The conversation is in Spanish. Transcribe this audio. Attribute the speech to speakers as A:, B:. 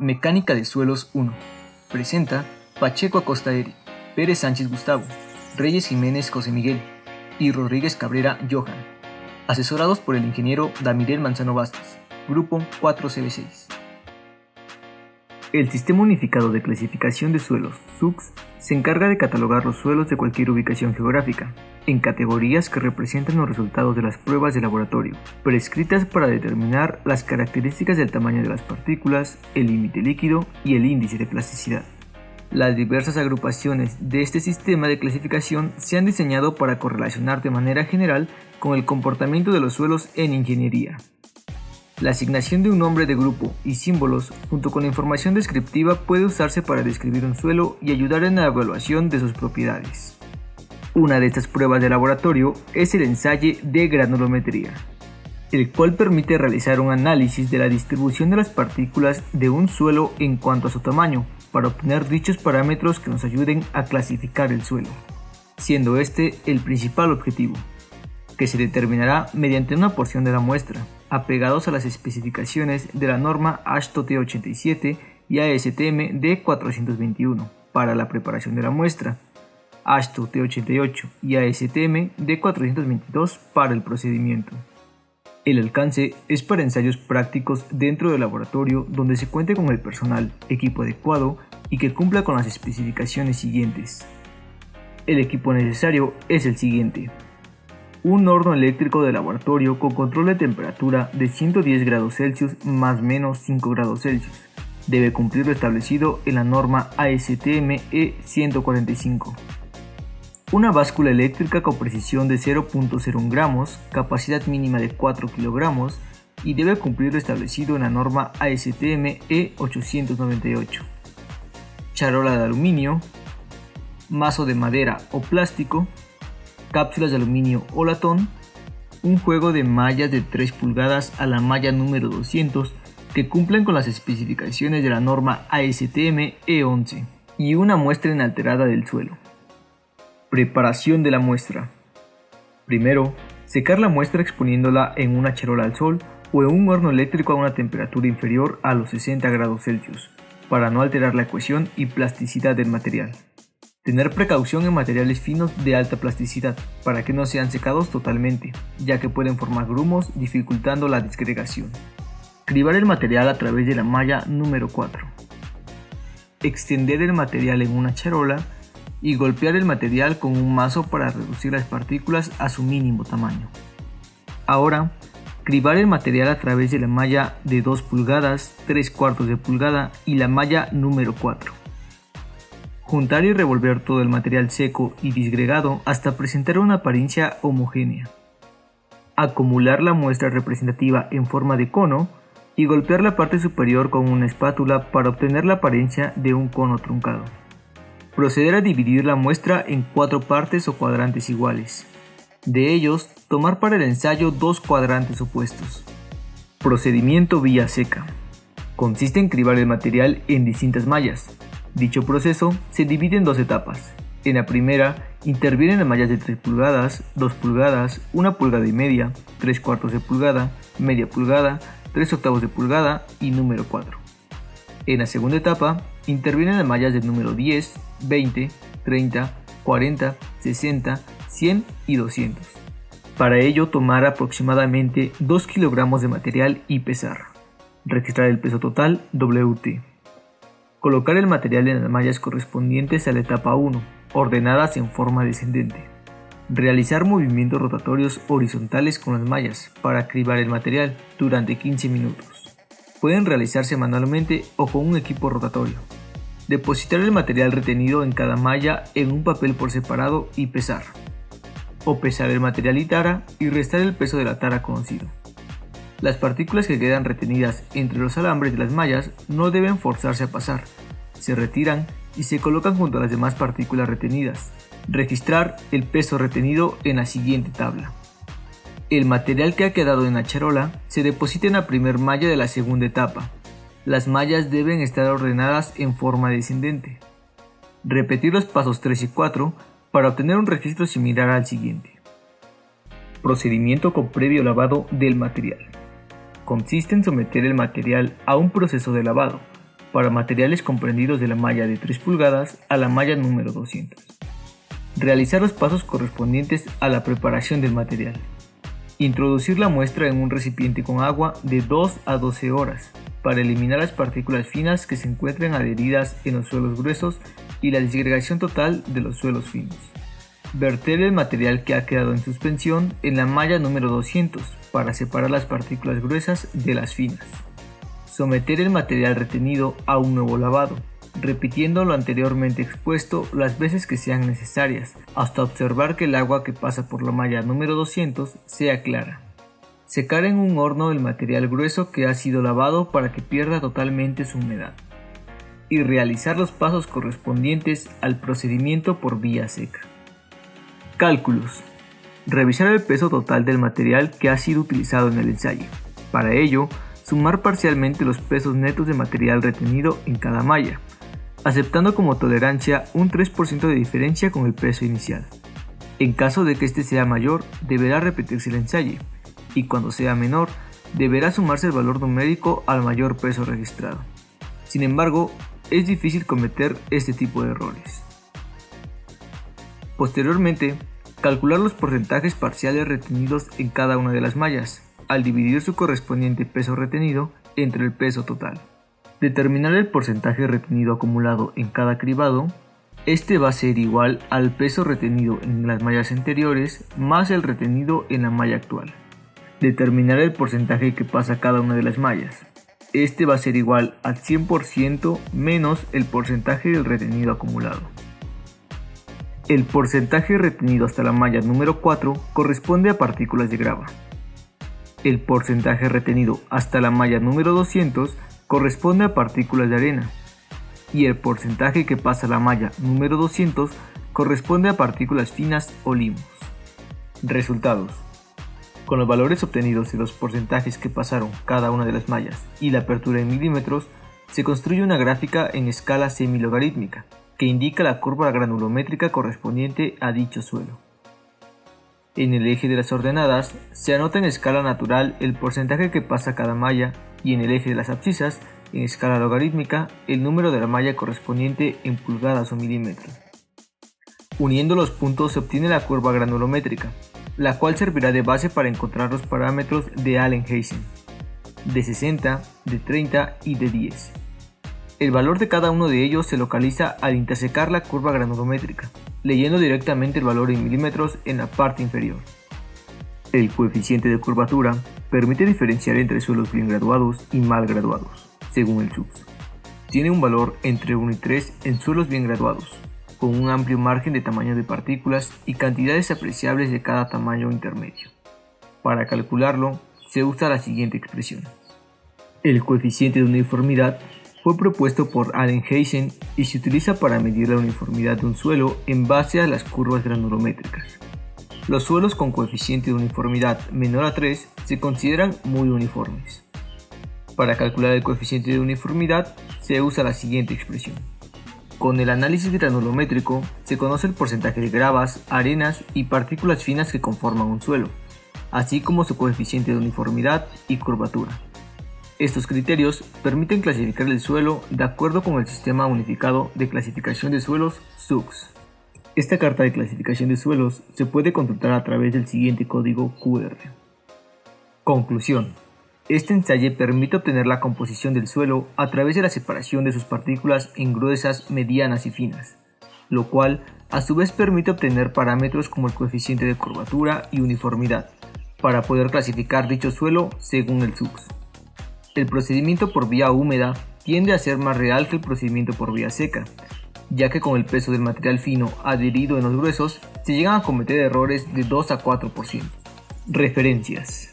A: Mecánica de suelos 1. Presenta Pacheco Acosta Eri, Pérez Sánchez Gustavo, Reyes Jiménez José Miguel y Rodríguez Cabrera Johan. Asesorados por el ingeniero Damirel Manzano Bastos. Grupo 4CB6. El Sistema Unificado de Clasificación de Suelos, SUCS, se encarga de catalogar los suelos de cualquier ubicación geográfica, en categorías que representan los resultados de las pruebas de laboratorio, prescritas para determinar las características del tamaño de las partículas, el límite líquido y el índice de plasticidad. Las diversas agrupaciones de este sistema de clasificación se han diseñado para correlacionar de manera general con el comportamiento de los suelos en ingeniería. La asignación de un nombre de grupo y símbolos junto con la información descriptiva puede usarse para describir un suelo y ayudar en la evaluación de sus propiedades. Una de estas pruebas de laboratorio es el ensayo de granulometría, el cual permite realizar un análisis de la distribución de las partículas de un suelo en cuanto a su tamaño, para obtener dichos parámetros que nos ayuden a clasificar el suelo, siendo este el principal objetivo, que se determinará mediante una porción de la muestra, apegados a las especificaciones de la norma AASHTO T87 y ASTM D421 para la preparación de la muestra, AASHTO T88 y ASTM D422 para el procedimiento. El alcance es para ensayos prácticos dentro del laboratorio donde se cuente con el personal, equipo adecuado y que cumpla con las especificaciones siguientes. El equipo necesario es el siguiente: un horno eléctrico de laboratorio con control de temperatura de 110 grados Celsius más menos 5 grados Celsius. Debe cumplir lo establecido en la norma ASTM E145. Una báscula eléctrica con precisión de 0.01 gramos, capacidad mínima de 4 kilogramos y debe cumplir lo establecido en la norma ASTM E898. Charola de aluminio, mazo de madera o plástico, cápsulas de aluminio o latón, un juego de mallas de 3 pulgadas a la malla número 200 que cumplen con las especificaciones de la norma ASTM E11 y una muestra inalterada del suelo. Preparación de la muestra. Primero, secar la muestra exponiéndola en una charola al sol o en un horno eléctrico a una temperatura inferior a los 60 grados Celsius, para no alterar la cohesión y plasticidad del material. Tener precaución en materiales finos de alta plasticidad, para que no sean secados totalmente, ya que pueden formar grumos dificultando la disgregación. Cribar el material a través de la malla número 4. Extender el material en una charola y golpear el material con un mazo para reducir las partículas a su mínimo tamaño. Ahora, cribar el material a través de la malla de 2 pulgadas, 3/4 de pulgada y la malla número 4. Juntar y revolver todo el material seco y disgregado hasta presentar una apariencia homogénea. Acumular la muestra representativa en forma de cono y golpear la parte superior con una espátula para obtener la apariencia de un cono truncado. Proceder a dividir la muestra en 4 partes o cuadrantes iguales. De ellos, tomar para el ensayo 2 cuadrantes opuestos. Procedimiento vía seca. Consiste en cribar el material en distintas mallas. Dicho proceso se divide en 2 etapas. En la primera, intervienen las mallas de 3 pulgadas, 2 pulgadas, 1 pulgada y media, 3/4 de pulgada, media pulgada, 3/8 de pulgada y número 4. En la segunda etapa, intervienen las mallas del número 10, 20, 30, 40, 60, 100 y 200. Para ello, tomar aproximadamente 2 kilogramos de material y pesar. Registrar el peso total WT. Colocar el material en las mallas correspondientes a la etapa 1, ordenadas en forma descendente. Realizar movimientos rotatorios horizontales con las mallas para cribar el material durante 15 minutos. Pueden realizarse manualmente o con un equipo rotatorio. Depositar el material retenido en cada malla en un papel por separado y pesar. O pesar el material y tara y restar el peso de la tara conocido. Las partículas que quedan retenidas entre los alambres de las mallas no deben forzarse a pasar. Se retiran y se colocan junto a las demás partículas retenidas. Registrar el peso retenido en la siguiente tabla. El material que ha quedado en la charola se deposita en la primera malla de la segunda etapa. Las mallas deben estar ordenadas en forma descendente. Repetir los pasos 3 y 4 para obtener un registro similar al siguiente. Procedimiento con previo lavado del material. Consiste en someter el material a un proceso de lavado para materiales comprendidos de la malla de 3 pulgadas a la malla número 200. Realizar los pasos correspondientes a la preparación del material. Introducir la muestra en un recipiente con agua de 2 a 12 horas para eliminar las partículas finas que se encuentran adheridas en los suelos gruesos y la disgregación total de los suelos finos. Verter el material que ha quedado en suspensión en la malla número 200 para separar las partículas gruesas de las finas. Someter el material retenido a un nuevo lavado, repitiendo lo anteriormente expuesto las veces que sean necesarias, hasta observar que el agua que pasa por la malla número 200 sea clara. Secar en un horno el material grueso que ha sido lavado para que pierda totalmente su humedad. Y realizar los pasos correspondientes al procedimiento por vía seca. Cálculos. Revisar el peso total del material que ha sido utilizado en el ensayo. Para ello, sumar parcialmente los pesos netos de material retenido en cada malla, aceptando como tolerancia un 3% de diferencia con el peso inicial. En caso de que este sea mayor, deberá repetirse el ensayo, y cuando sea menor, deberá sumarse el valor numérico al mayor peso registrado. Sin embargo, es difícil cometer este tipo de errores. Posteriormente, calcular los porcentajes parciales retenidos en cada una de las mallas, al dividir su correspondiente peso retenido entre el peso total. Determinar el porcentaje retenido acumulado en cada cribado. Este va a ser igual al peso retenido en las mallas anteriores más el retenido en la malla actual. Determinar el porcentaje que pasa cada una de las mallas. Este va a ser igual al 100% menos el porcentaje del retenido acumulado. El porcentaje retenido hasta la malla número 4 corresponde a partículas de grava. El porcentaje retenido hasta la malla número 200 corresponde a partículas de arena, y el porcentaje que pasa a la malla número 200 corresponde a partículas finas o limos. Resultados. Con los valores obtenidos de los porcentajes que pasaron cada una de las mallas y la apertura en milímetros, se construye una gráfica en escala semilogarítmica que indica la curva granulométrica correspondiente a dicho suelo. En el eje de las ordenadas se anota en escala natural el porcentaje que pasa cada malla y en el eje de las abscisas, en escala logarítmica, el número de la malla correspondiente en pulgadas o milímetros. Uniendo los puntos se obtiene la curva granulométrica, la cual servirá de base para encontrar los parámetros de Allen-Hansen, de 60, de 30 y de 10. El valor de cada uno de ellos se localiza al intersecar la curva granulométrica, leyendo directamente el valor en milímetros en la parte inferior. El coeficiente de curvatura permite diferenciar entre suelos bien graduados y mal graduados, según el SUBS. Tiene un valor entre 1 y 3 en suelos bien graduados, con un amplio margen de tamaño de partículas y cantidades apreciables de cada tamaño intermedio. Para calcularlo, se usa la siguiente expresión. El coeficiente de uniformidad fue propuesto por Allen-Hansen y se utiliza para medir la uniformidad de un suelo en base a las curvas granulométricas. Los suelos con coeficiente de uniformidad menor a 3 se consideran muy uniformes. Para calcular el coeficiente de uniformidad se usa la siguiente expresión. Con el análisis granulométrico se conoce el porcentaje de gravas, arenas y partículas finas que conforman un suelo, así como su coeficiente de uniformidad y curvatura. Estos criterios permiten clasificar el suelo de acuerdo con el Sistema Unificado de Clasificación de Suelos (SUCS). Esta carta de clasificación de suelos se puede consultar a través del siguiente código QR. Conclusión. Este ensayo permite obtener la composición del suelo a través de la separación de sus partículas en gruesas, medianas y finas, lo cual a su vez permite obtener parámetros como el coeficiente de curvatura y uniformidad, para poder clasificar dicho suelo según el SUCS. El procedimiento por vía húmeda tiende a ser más real que el procedimiento por vía seca, ya que con el peso del material fino adherido en los gruesos se llegan a cometer errores de 2 a 4%. Referencias.